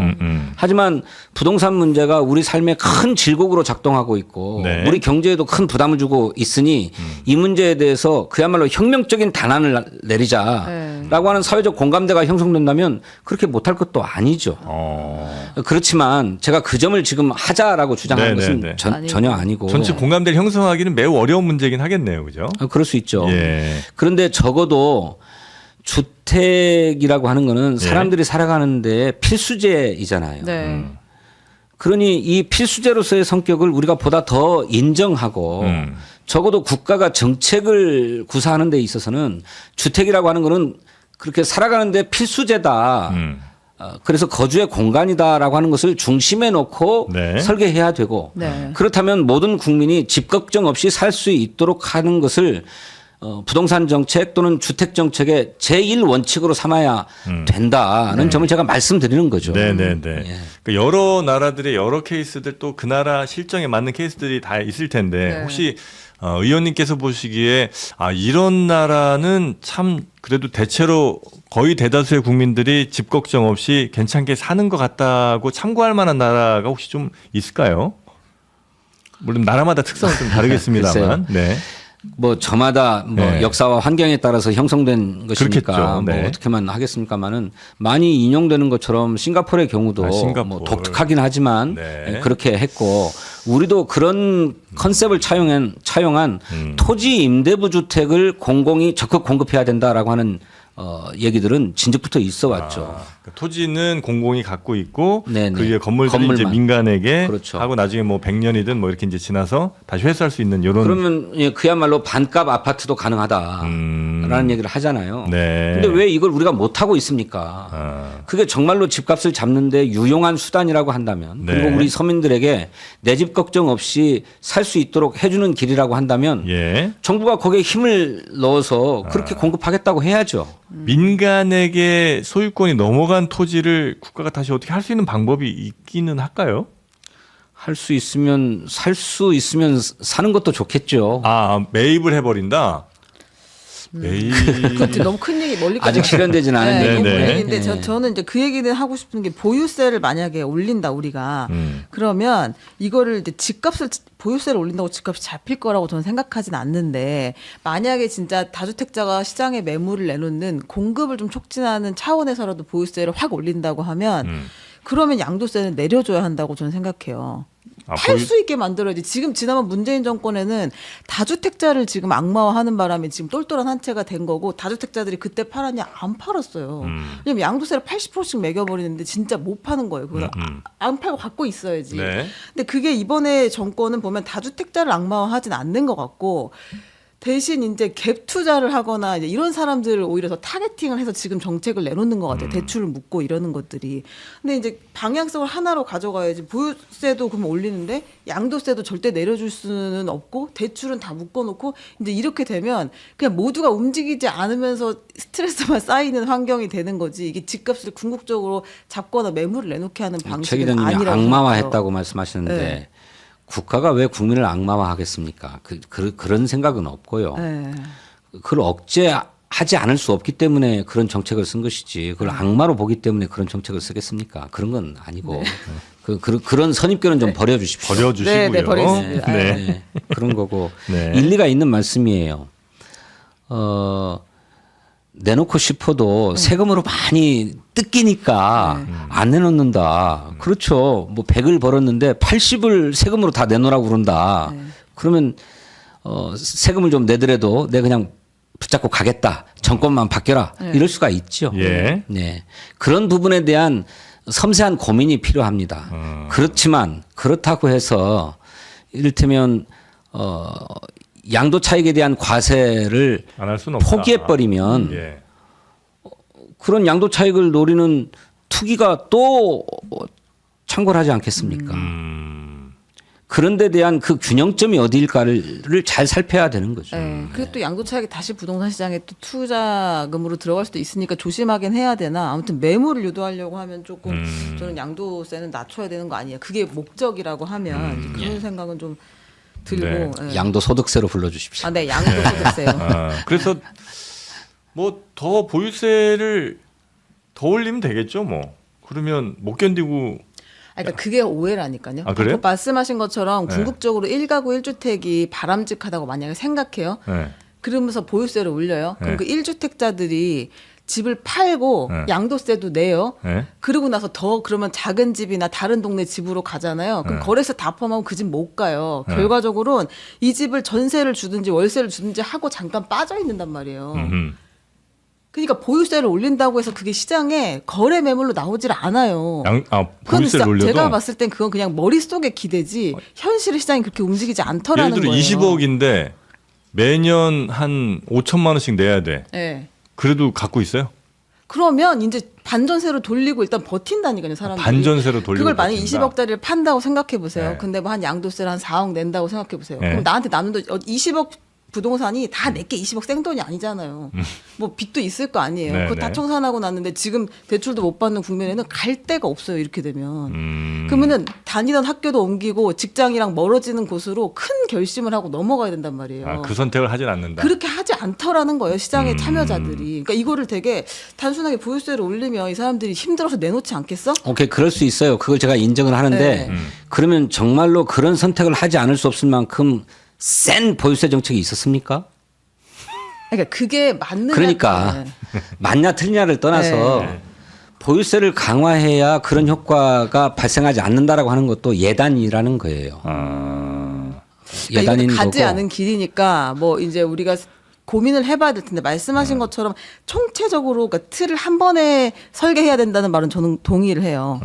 하지만 부동산 문제가 우리 삶에 큰 질곡으로 작동하고 있고 네. 우리 경제에도 큰 부담을 주고 있으니 이 문제에 대해서 그야말로 혁명적인 단안을 내리자라고 하는 사회적 공감대가 형성된다면 그렇게 못할 것도 아니죠. 그렇지만 제가 그 점을 지금 하자라고 주장하는 네, 것은 네, 네. 전혀 아니고. 전체 공감대를 형성하기는 매우 어려운 문제긴 하겠네요. 그죠? 그럴 수 있죠. 예. 그런데 적어도 주택이라고 하는 거는 사람들이 살아가는데 필수제이잖아요. 네. 그러니 이 필수제로서의 성격을 우리가 보다 더 인정하고 적어도 국가가 정책을 구사하는 데 있어서는 주택이라고 하는 거는 그렇게 살아가는데 필수제다. 그래서 거주의 공간이다라고 하는 것을 중심에 놓고 네. 설계해야 되고 네. 그렇다면 모든 국민이 집 걱정 없이 살 수 있도록 하는 것을 부동산 정책 또는 주택 정책의 제1원칙으로 삼아야 된다는 점을 제가 말씀드리는 거죠. 네네네. 예. 그 여러 나라들의 여러 케이스들 또 그 나라 실정에 맞는 케이스들이 다 있을 텐데 네. 혹시 의원님께서 보시기에 이런 나라는 참 그래도 대체로 거의 대다수의 국민들이 집 걱정 없이 괜찮게 사는 것 같다고 참고할 만한 나라가 혹시 좀 있을까요? 물론 나라마다 특성은 좀 다르겠습니다만. 네. 뭐 저마다 뭐 네. 역사와 환경에 따라서 형성된 것이니까 그렇겠죠. 네. 뭐 어떻게만 하겠습니까마는 많이 인용되는 것처럼 싱가포르의 경우도 싱가포르. 뭐 독특하긴 하지만 네. 그렇게 했고 우리도 그런 컨셉을 차용한 토지 임대부 주택을 공공이 적극 공급해야 된다라고 하는 얘기들은 진즉부터 있어 왔죠. 그러니까 토지는 공공이 갖고 있고 네네. 그 위에 건물들이 이제 건물만. 민간에게 그렇죠. 하고 나중에 뭐 100년이든 뭐 이렇게 이제 지나서 다시 회수할 수 있는 이런 그러면 예, 그야말로 반값 아파트도 가능하다라는 얘기를 하잖아요. 네. 근데 왜 이걸 우리가 못 하고 있습니까? 그게 정말로 집값을 잡는데 유용한 수단이라고 한다면 네. 그리고 우리 서민들에게 내 집 걱정 없이 살 수 있도록 해주는 길이라고 한다면 예. 정부가 거기에 힘을 넣어서 그렇게 공급하겠다고 해야죠. 민간에게 소유권이 넘어간 토지를 국가가 다시 어떻게 할 수 있는 방법이 있기는 할까요? 할 수 있으면 살 수 있으면 사는 것도 좋겠죠. 매입을 해버린다. 매입. 그것도 너무 큰 얘기 멀리 아직 실현되진 않은 네, 얘기인데. 네, 얘기인데 네. 저는 이제 그 얘기는 하고 싶은 게 보유세를 만약에 올린다 우리가 그러면 이거를 이제 집값을 보유세를 올린다고 집값이 잡힐 거라고 저는 생각하진 않는데 만약에 진짜 다주택자가 시장에 매물을 내놓는 공급을 좀 촉진하는 차원에서라도 보유세를 확 올린다고 하면 그러면 양도세는 내려줘야 한다고 저는 생각해요. 팔 수 있게 만들어야지. 지금 지난번 문재인 정권에는 다주택자를 지금 악마화하는 바람에 지금 똘똘한 한 채가 된 거고 다주택자들이 그때 팔았냐 안 팔았어요. 왜냐면 양도세를 80%씩 매겨버리는데 진짜 못 파는 거예요. 그거 안 팔고 갖고 있어야지. 네. 근데 그게 이번에 정권은 보면 다주택자를 악마화하진 않는 것 같고 대신 이제 갭 투자를 하거나 이제 이런 사람들을 오히려 더 타겟팅을 해서 지금 정책을 내놓는 것 같아요. 대출을 묶고 이러는 것들이. 근데 이제 방향성을 하나로 가져가야지. 보유세도 그러면 올리는데 양도세도 절대 내려줄 수는 없고 대출은 다 묶어놓고 이제 이렇게 되면 그냥 모두가 움직이지 않으면서 스트레스만 쌓이는 환경이 되는 거지. 이게 집값을 궁극적으로 잡거나 매물을 내놓게 하는 최 방식은 기자님이 아니라고 생각해요. 악마화했다고 말씀하시는데 네. 국가가 왜 국민을 악마화하겠습니까? 그런 생각은 없고요. 네. 그걸 억제하지 않을 수 없기 때문에 그런 정책을 쓴 것이지 그걸 악마로 보기 때문에 그런 정책을 쓰겠습니까? 그런 건 아니고 그런 선입견은 좀 버려주십시오. 버려주시고요. 네, 네, 버리겠습니다. 네. 네, 그런 거고 네. 일리가 있는 말씀이에요. 내놓고 싶어도 세금으로 많이 뜯기니까 안 내놓는다. 그렇죠. 뭐 100을 벌었는데 80을 세금으로 다 내놓으라고 그런다. 그러면 세금을 좀 내더라도 내가 그냥 붙잡고 가겠다. 정권만 바뀌어라. 이럴 수가 있죠. 예. 네. 그런 부분에 대한 섬세한 고민이 필요합니다. 그렇지만 그렇다고 해서 이를테면 양도 차익에 대한 과세를 안 할 수는 없다. 포기해버리면 예. 그런 양도 차익을 노리는 투기가 또 창궐하지 않겠습니까? 그런 데 대한 그 균형점이 어디일까를 잘 살펴야 되는 거죠. 네. 그리고 또 양도 차익이 다시 부동산 시장에 또 투자금으로 들어갈 수도 있으니까 조심하긴 해야 되나. 아무튼 매물을 유도하려고 하면 조금 저는 양도세는 낮춰야 되는 거 아니에요. 그게 목적이라고 하면 그런 생각은 좀 들고. 네. 예. 양도 소득세로 불러주십시오. 아, 네, 양도소득세요. 그래서 뭐 더 보유세를 더 올리면 되겠죠, 뭐. 그러면 못 견디고 그러니까 그게 오해라니까요. 아, 그래요? 말씀하신 것처럼 네. 궁극적으로 1가구 1주택이 바람직하다고 만약에 생각해요. 네. 그러면서 보유세를 올려요. 그럼 네. 그 1주택자들이 집을 팔고 네. 양도세도 내요. 네. 그러고 나서 더 그러면 작은 집이나 다른 동네 집으로 가잖아요. 그럼 네. 거래세 다 포함하면 그 집 못 가요. 네. 결과적으로는 이 집을 전세를 주든지 월세를 주든지 하고 잠깐 빠져 있는단 말이에요. 그러니까 보유세를 올린다고 해서 그게 시장에 거래 매물로 나오질 않아요. 그건 보유세를 진짜 올려도 제가 봤을 땐 그건 그냥 머릿속의 기대지 현실 시장이 그렇게 움직이지 않더라는 예를 들어 거예요. 20억인데 매년 한 5천만 원씩 내야 돼. 네. 그래도 갖고 있어요? 그러면 이제 반전세로 돌리고 일단 버틴다니까요, 사람들이. 반전세로 돌리고 그걸 만약에 버틴다. 20억짜리를 판다고 생각해 보세요. 네. 근데 뭐 한 양도세를 한 4억 낸다고 생각해 보세요. 네. 그럼 나한테 남는 돈 20억 부동산이 다 내게 20억 생돈이 아니잖아요. 뭐 빚도 있을 거 아니에요. 네, 그거 다 네. 청산하고 났는데 지금 대출도 못 받는 국면에는 갈 데가 없어요. 이렇게 되면. 그러면은 다니던 학교도 옮기고 직장이랑 멀어지는 곳으로 큰 결심을 하고 넘어가야 된단 말이에요. 그 선택을 하진 않는다. 그렇게 하지 않더라는 거예요. 시장의 참여자들이. 그러니까 이거를 되게 단순하게 보유세를 올리면 이 사람들이 힘들어서 내놓지 않겠어? 오케이, 그럴 수 있어요. 그걸 제가 인정을 하는데 네. 그러면 정말로 그런 선택을 하지 않을 수 없을 만큼 센 보유세 정책이 있었습니까? 그러니까 그게 맞느냐. 그러니까 맞냐 틀리냐를 떠나서 네. 보유세를 강화해야 그런 효과가 발생하지 않는다라고 하는 것도 예단이라는 거예요. 그러니까 예단인 이것도 가지 거고. 않은 길이니까 뭐 이제 우리가 고민을 해봐야 될 텐데 말씀하신 것처럼 총체적으로 그러니까 틀을 한 번에 설계해야 된다는 말은 저는 동의를 해요.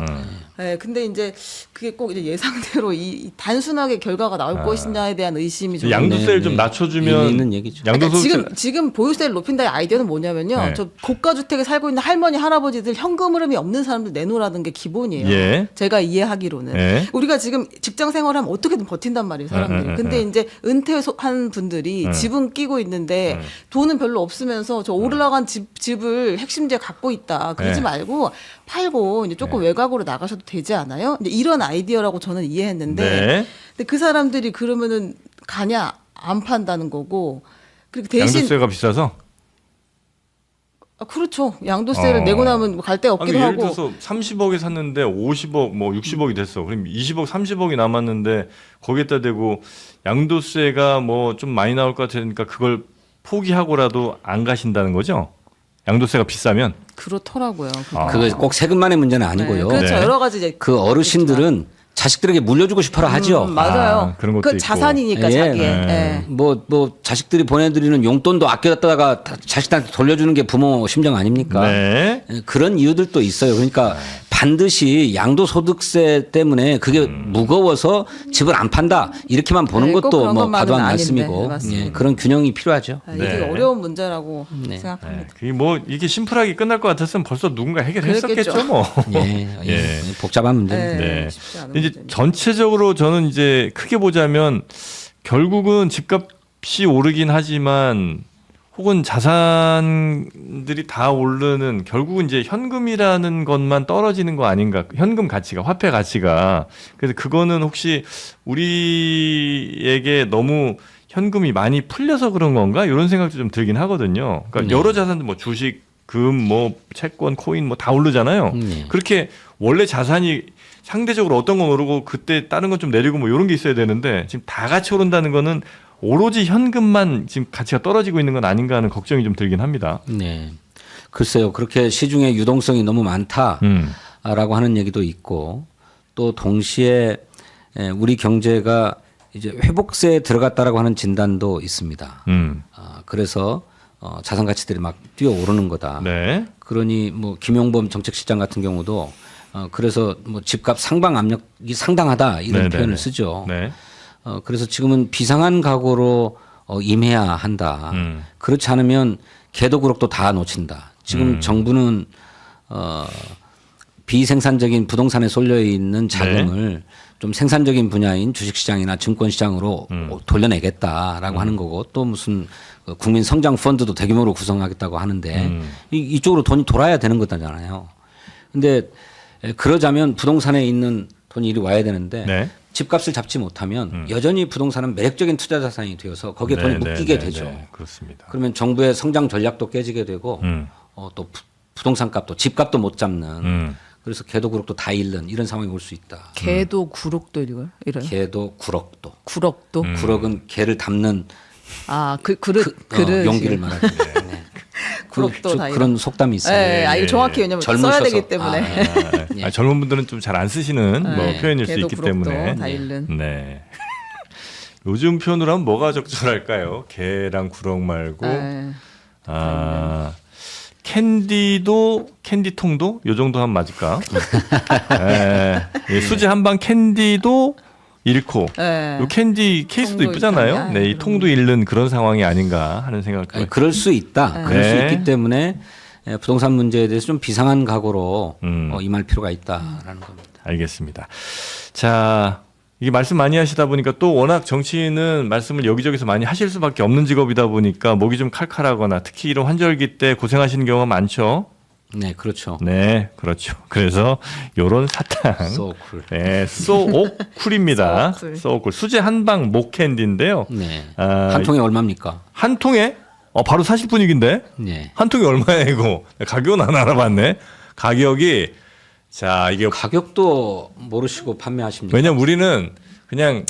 네, 근데 이제 그게 꼭 이제 예상대로 이 단순하게 결과가 나올 것이냐에 대한 의심이 좀 양도세를 좀 네. 낮춰주면 의미 있는 얘기죠. 그러니까 양도소득세 지금 보유세를 높인다의 아이디어는 뭐냐면요. 네. 저 고가 주택에 살고 있는 할머니 할아버지들 현금 흐름이 없는 사람들 내놓으라는 게 기본이에요. 예. 제가 이해하기로는 예. 우리가 지금 직장 생활하면 어떻게든 버틴단 말이에요, 사람들이. 근데 이제 은퇴한 분들이 집은 끼고 있는데 돈은 별로 없으면서 저 올라간 집을 핵심지에 갖고 있다. 그러지 예. 말고 팔고 이제 조금 외곽으로 나가셔도 되지 않아요? 이제 이런 아이디어라고 저는 이해했는데 네. 근데 그 사람들이 그러면은 가냐 안 판다는 거고 그리고 대신 양도세가 비싸서 그렇죠 양도세를 내고 나면 갈 데 없기도 예를 하고 들어서 30억에 샀는데 50억 뭐 60억이 됐어. 그럼 20억 30억이 남았는데 거기에다 대고 양도세가 뭐 좀 많이 나올 것 같으니까 그걸 포기하고라도 안 가신다는 거죠? 양도세가 비싸면 그렇더라고요. 그게. 그거 꼭 세금만의 문제는 아니고요. 그렇죠 네. 여러 가지 이제 그 어르신들은 자식들에게 물려주고 싶어라 하죠. 맞아요. 그런 것도 그 있고. 자산이니까 예. 자기의. 예. 뭐 자식들이 보내드리는 용돈도 아껴뒀다가 자식들한테 돌려주는 게 부모 심정 아닙니까? 네. 예, 그런 이유들도 있어요. 그러니까 반드시 양도소득세 때문에 그게 무거워서 집을 안 판다 이렇게만 보는 네, 꼭 것도 그런 뭐 것만은 과도한 아닌데. 말씀이고 맞습니다. 예, 그런 균형이 필요하죠. 이게 되게 네. 어려운 문제라고 네. 생각합니다. 그게 뭐 이게 심플하게 끝날 것 같았으면 벌써 누군가 해결했었겠죠 그랬겠죠. 뭐. 예, 예. 복잡한 문제입니다. 네. 쉽지 않은 이제 문제입니다. 전체적으로 저는 이제 크게 보자면 결국은 집값이 오르긴 하지만 혹은 자산들이 다 오르는 결국은 이제 현금이라는 것만 떨어지는 거 아닌가. 현금 가치가, 화폐 가치가. 그래서 그거는 혹시 우리에게 너무 현금이 많이 풀려서 그런 건가? 이런 생각도 좀 들긴 하거든요. 그러니까 여러 자산들 뭐 주식, 금, 뭐 채권, 코인 뭐 다 오르잖아요. 그렇게 원래 자산이 상대적으로 어떤 건 오르고 그때 다른 건 좀 내리고 뭐 이런 게 있어야 되는데 지금 다 같이 오른다는 거는 오로지 현금만 지금 가치가 떨어지고 있는 건 아닌가 하는 걱정이 좀 들긴 합니다. 네. 글쎄요. 그렇게 시중에 유동성이 너무 많다라고 하는 얘기도 있고 또 동시에 우리 경제가 이제 회복세에 들어갔다라고 하는 진단도 있습니다. 그래서 자산 가치들이 막 뛰어오르는 거다. 네. 그러니 뭐 김용범 정책실장 같은 경우도 그래서 뭐 집값 상방 압력이 상당하다 이런 네, 표현을 네, 쓰죠. 네. 그래서 지금은 비상한 각오로 임해야 한다. 그렇지 않으면 개도구럭도 다 놓친다. 지금 정부는 비생산적인 부동산에 쏠려 있는 자금을 좀 생산적인 분야인 주식시장이나 증권시장으로 돌려내겠다라고 하는 거고 또 무슨 국민 성장 펀드도 대규모로 구성하겠다고 하는데 이쪽으로 돈이 돌아야 되는 거잖아요. 근데 그러자면 부동산에 있는 돈이 이리 와야 되는데 네. 집값을 잡지 못하면 여전히 부동산은 매력적인 투자 자산이 되어서 거기에 돈이 묶이게 되죠. 네. 그렇습니다. 그러면 정부의 성장 전략도 깨지게 되고 또 부동산 값도 집값도 못 잡는 그래서 개도 구럭도 다 잃는 이런 상황이 올 수 있다. 개도 구록도 이래요? 개도 구럭도. 구럭도. 구럭은 개를 담는 그릇 용기를 말하죠. 네. 구럭도 다 그런 속담이 있어요. 네, 이거 정확히 왜냐면 써야 되기 때문에. 예. 젊은 분들은 좀 잘 안 쓰시는 뭐 네. 표현일 수 개도 있기 구럭도 때문에. 다 잃는. 네. 요즘 표현으로 하면 뭐가 적절할까요? 개랑 구렁 말고 네. 캔디통도 요 정도 하면 맞을까? 예, 수지 한방 캔디도 잃고 네. 요 캔디 케이스도 통도 이쁘잖아요. 있잖아요. 네, 이 통도 잃는 그런 상황이 아닌가 하는 생각을. 아니, 그럴 수 있다. 그럴 수 네. 있기 때문에 부동산 문제에 대해서 좀 비상한 각오로 임할 필요가 있다라는 겁니다. 알겠습니다. 자, 이게 말씀 많이 하시다 보니까 또 워낙 정치인은 말씀을 여기저기서 많이 하실 수밖에 없는 직업이다 보니까 목이 좀 칼칼하거나 특히 이런 환절기 때 고생하시는 경우가 많죠. 네, 그렇죠. 네, 그렇죠. 그래서 요런 사탕. So cool. 네, 소오쿨입니다. 소오쿨. 소오쿨. 수제 한방 목캔디인데요. 네. 아, 한 통에 얼마입니까? 한 통에 바로 사실 분위기인데 네. 한 통에 얼마야 이거? 가격은 안 알아봤네. 가격이 자 이게 가격도 모르시고 판매하십니까? 왜냐면 우리는 그냥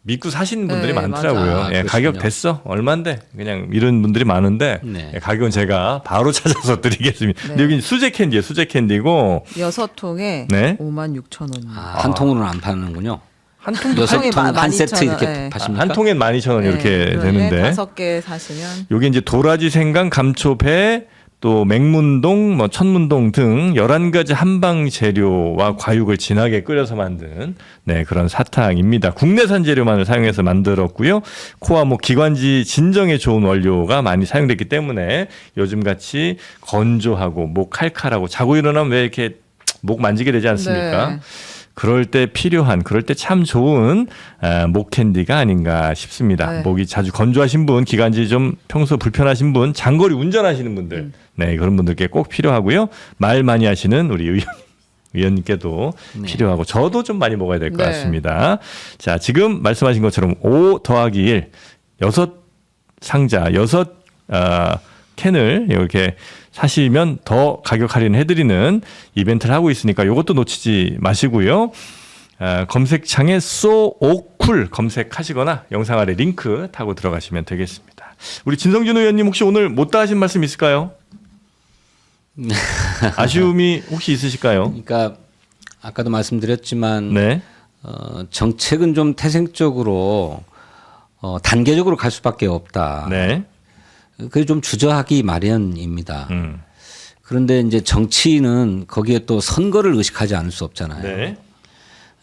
믿고 사시는 분들이 네, 많더라고요. 맞아. 예, 아, 가격 그러시군요. 됐어 얼마인데 그냥 이런 분들이 많은데 네. 예, 가격은 제가 바로 찾아서 드리겠습니다. 네. 근데 여기 수제 캔디예요. 수제 캔디고 6통에 네. 56,000원. 한 통으로는 안 파는군요. 한 통. 여섯 통에 통 한 12,000원, 세트 이렇게 네. 파십니까? 한 통에 12,000원 이렇게 되는데 5개 사시면 요게 이제 도라지 생강 감초배 또 맹문동 뭐 천문동 등 11가지 한방 재료와 과육을 진하게 끓여서 만든 네, 그런 사탕입니다. 국내산 재료만을 사용해서 만들었고요. 코와 목 기관지 진정에 좋은 원료가 많이 사용됐기 때문에 요즘 같이 건조하고 목 칼칼하고 자고 일어나면 왜 이렇게 목 만지게 되지 않습니까? 네. 그럴 때 필요한, 그럴 때 참 좋은 목 캔디가 아닌가 싶습니다. 네. 목이 자주 건조하신 분, 기관지 좀 평소 불편하신 분, 장거리 운전하시는 분들, 네 그런 분들께 꼭 필요하고요. 말 많이 하시는 우리 의원님께도 네. 필요하고 저도 좀 많이 먹어야 될 것 네. 같습니다. 자, 지금 말씀하신 것처럼 5 더하기 1, 6상자, 6 캔을 이렇게 사시면 더 가격 할인 해드리는 이벤트를 하고 있으니까 이것도 놓치지 마시고요. 검색창에 쏘오쿨 검색하시거나 영상 아래 링크 타고 들어가시면 되겠습니다. 우리 진성준 의원님 혹시 오늘 못다 하신 말씀 있을까요? 아쉬움이 혹시 있으실까요? 그러니까 아까도 말씀드렸지만 네. 정책은 좀 태생적으로 단계적으로 갈 수밖에 없다. 네. 그게 좀 주저하기 마련입니다. 그런데 이제 정치인은 거기에 또 선거를 의식하지 않을 수 없잖아요. 네.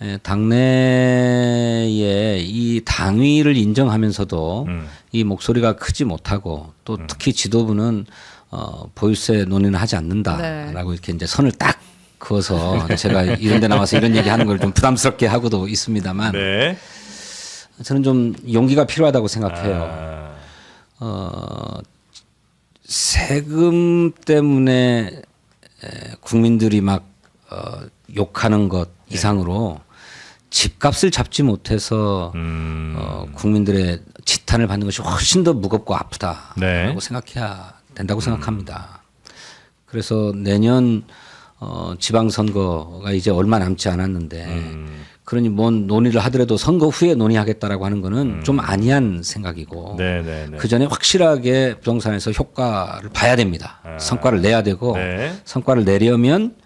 예, 당내에 이 당위를 인정하면서도 이 목소리가 크지 못하고 또 특히 지도부는 보유세 논의는 하지 않는다라고 이렇게 이제 선을 딱 그어서 제가 이런 데 나와서 이런 얘기 하는 걸 좀 부담스럽게 하고도 있습니다만 네. 저는 좀 용기가 필요하다고 생각해요. 세금 때문에 국민들이 막 욕하는 것 이상으로 집값을 잡지 못해서 국민들의 지탄을 받는 것이 훨씬 더 무겁고 아프다라고 네. 생각해야 된다고 생각합니다. 그래서 내년 지방선거가 이제 얼마 남지 않았는데 그러니 뭔 논의를 하더라도 선거 후에 논의하겠다라고 하는 거는 좀 아니한 생각이고 네, 네, 네. 그 전에 확실하게 부동산에서 효과를 봐야 됩니다. 성과를 내야 되고 네. 성과를 내려면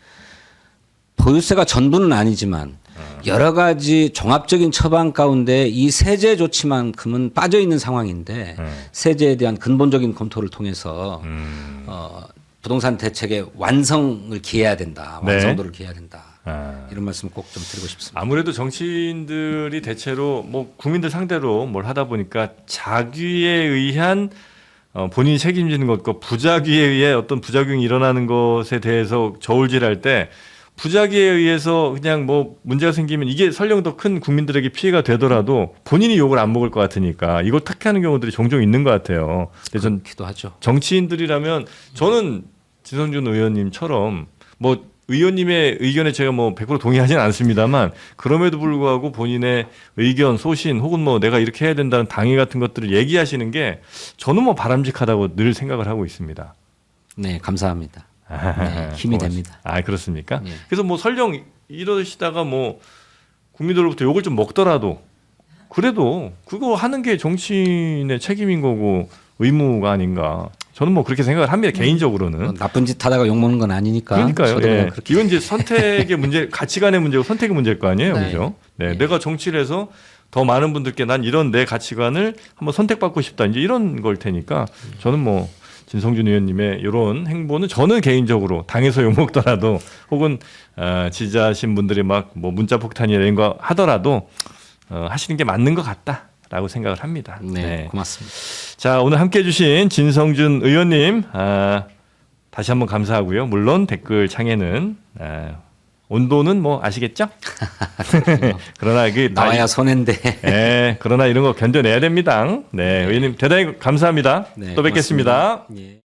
보유세가 전부는 아니지만 여러 가지 종합적인 처방 가운데 이 세제 조치만큼은 빠져 있는 상황인데 세제에 대한 근본적인 검토를 통해서 부동산 대책의 완성을 기해야 된다. 네. 완성도를 기해야 된다. 아. 이런 말씀 꼭 좀 드리고 싶습니다. 아무래도 정치인들이 대체로 뭐 국민들 상대로 뭘 하다 보니까 자기에 의한 본인이 책임지는 것과 부작위에 의해 어떤 부작용이 일어나는 것에 대해서 저울질할 때 부작위에 의해서 그냥 뭐 문제가 생기면 이게 설령 더 큰 국민들에게 피해가 되더라도 본인이 욕을 안 먹을 것 같으니까 이걸 택하는 경우들이 종종 있는 것 같아요. 근데 전 그렇기도 하죠. 정치인들이라면 저는 진성준 의원님처럼 뭐 의원님의 의견에 제가 뭐 100% 동의하지는 않습니다만 그럼에도 불구하고 본인의 의견, 소신 혹은 뭐 내가 이렇게 해야 된다는 당위 같은 것들을 얘기하시는 게 저는 뭐 바람직하다고 늘 생각을 하고 있습니다. 네, 감사합니다. 네, 힘이 됩니다. 아, 그렇습니까? 예. 그래서 뭐 설령 이러시다가 뭐 국민들로부터 욕을 좀 먹더라도 그래도 그거 하는 게 정치인의 책임인 거고 의무가 아닌가. 저는 뭐 그렇게 생각을 합니다. 개인적으로는. 나쁜 짓 하다가 욕 먹는 건 아니니까. 그러니까요. 저도 예. 그냥 그렇게 이건 이제 선택의 문제, 가치관의 문제고 선택의 문제일 거 아니에요, 네. 그죠? 네, 네. 내가 정치를 해서 더 많은 분들께 난 이런 내 가치관을 한번 선택받고 싶다. 이제 이런 걸 테니까 저는 뭐 진성준 의원님의 이런 행보는 저는 개인적으로 당에서 욕 먹더라도 혹은 지지하신 분들이 막 뭐 문자 폭탄이나 이런 거 하더라도 하시는 게 맞는 것 같다라고 생각을 합니다. 네, 고맙습니다. 자, 오늘 함께 해주신 진성준 의원님 다시 한번 감사하고요. 물론 댓글 창에는 온도는 뭐 아시겠죠? 그러나 이게 나와야 손해인데. 네, 그러나 이런 거 견뎌내야 됩니다. 네, 의원님 대단히 감사합니다. 네, 또 뵙겠습니다. 고맙습니다. 예.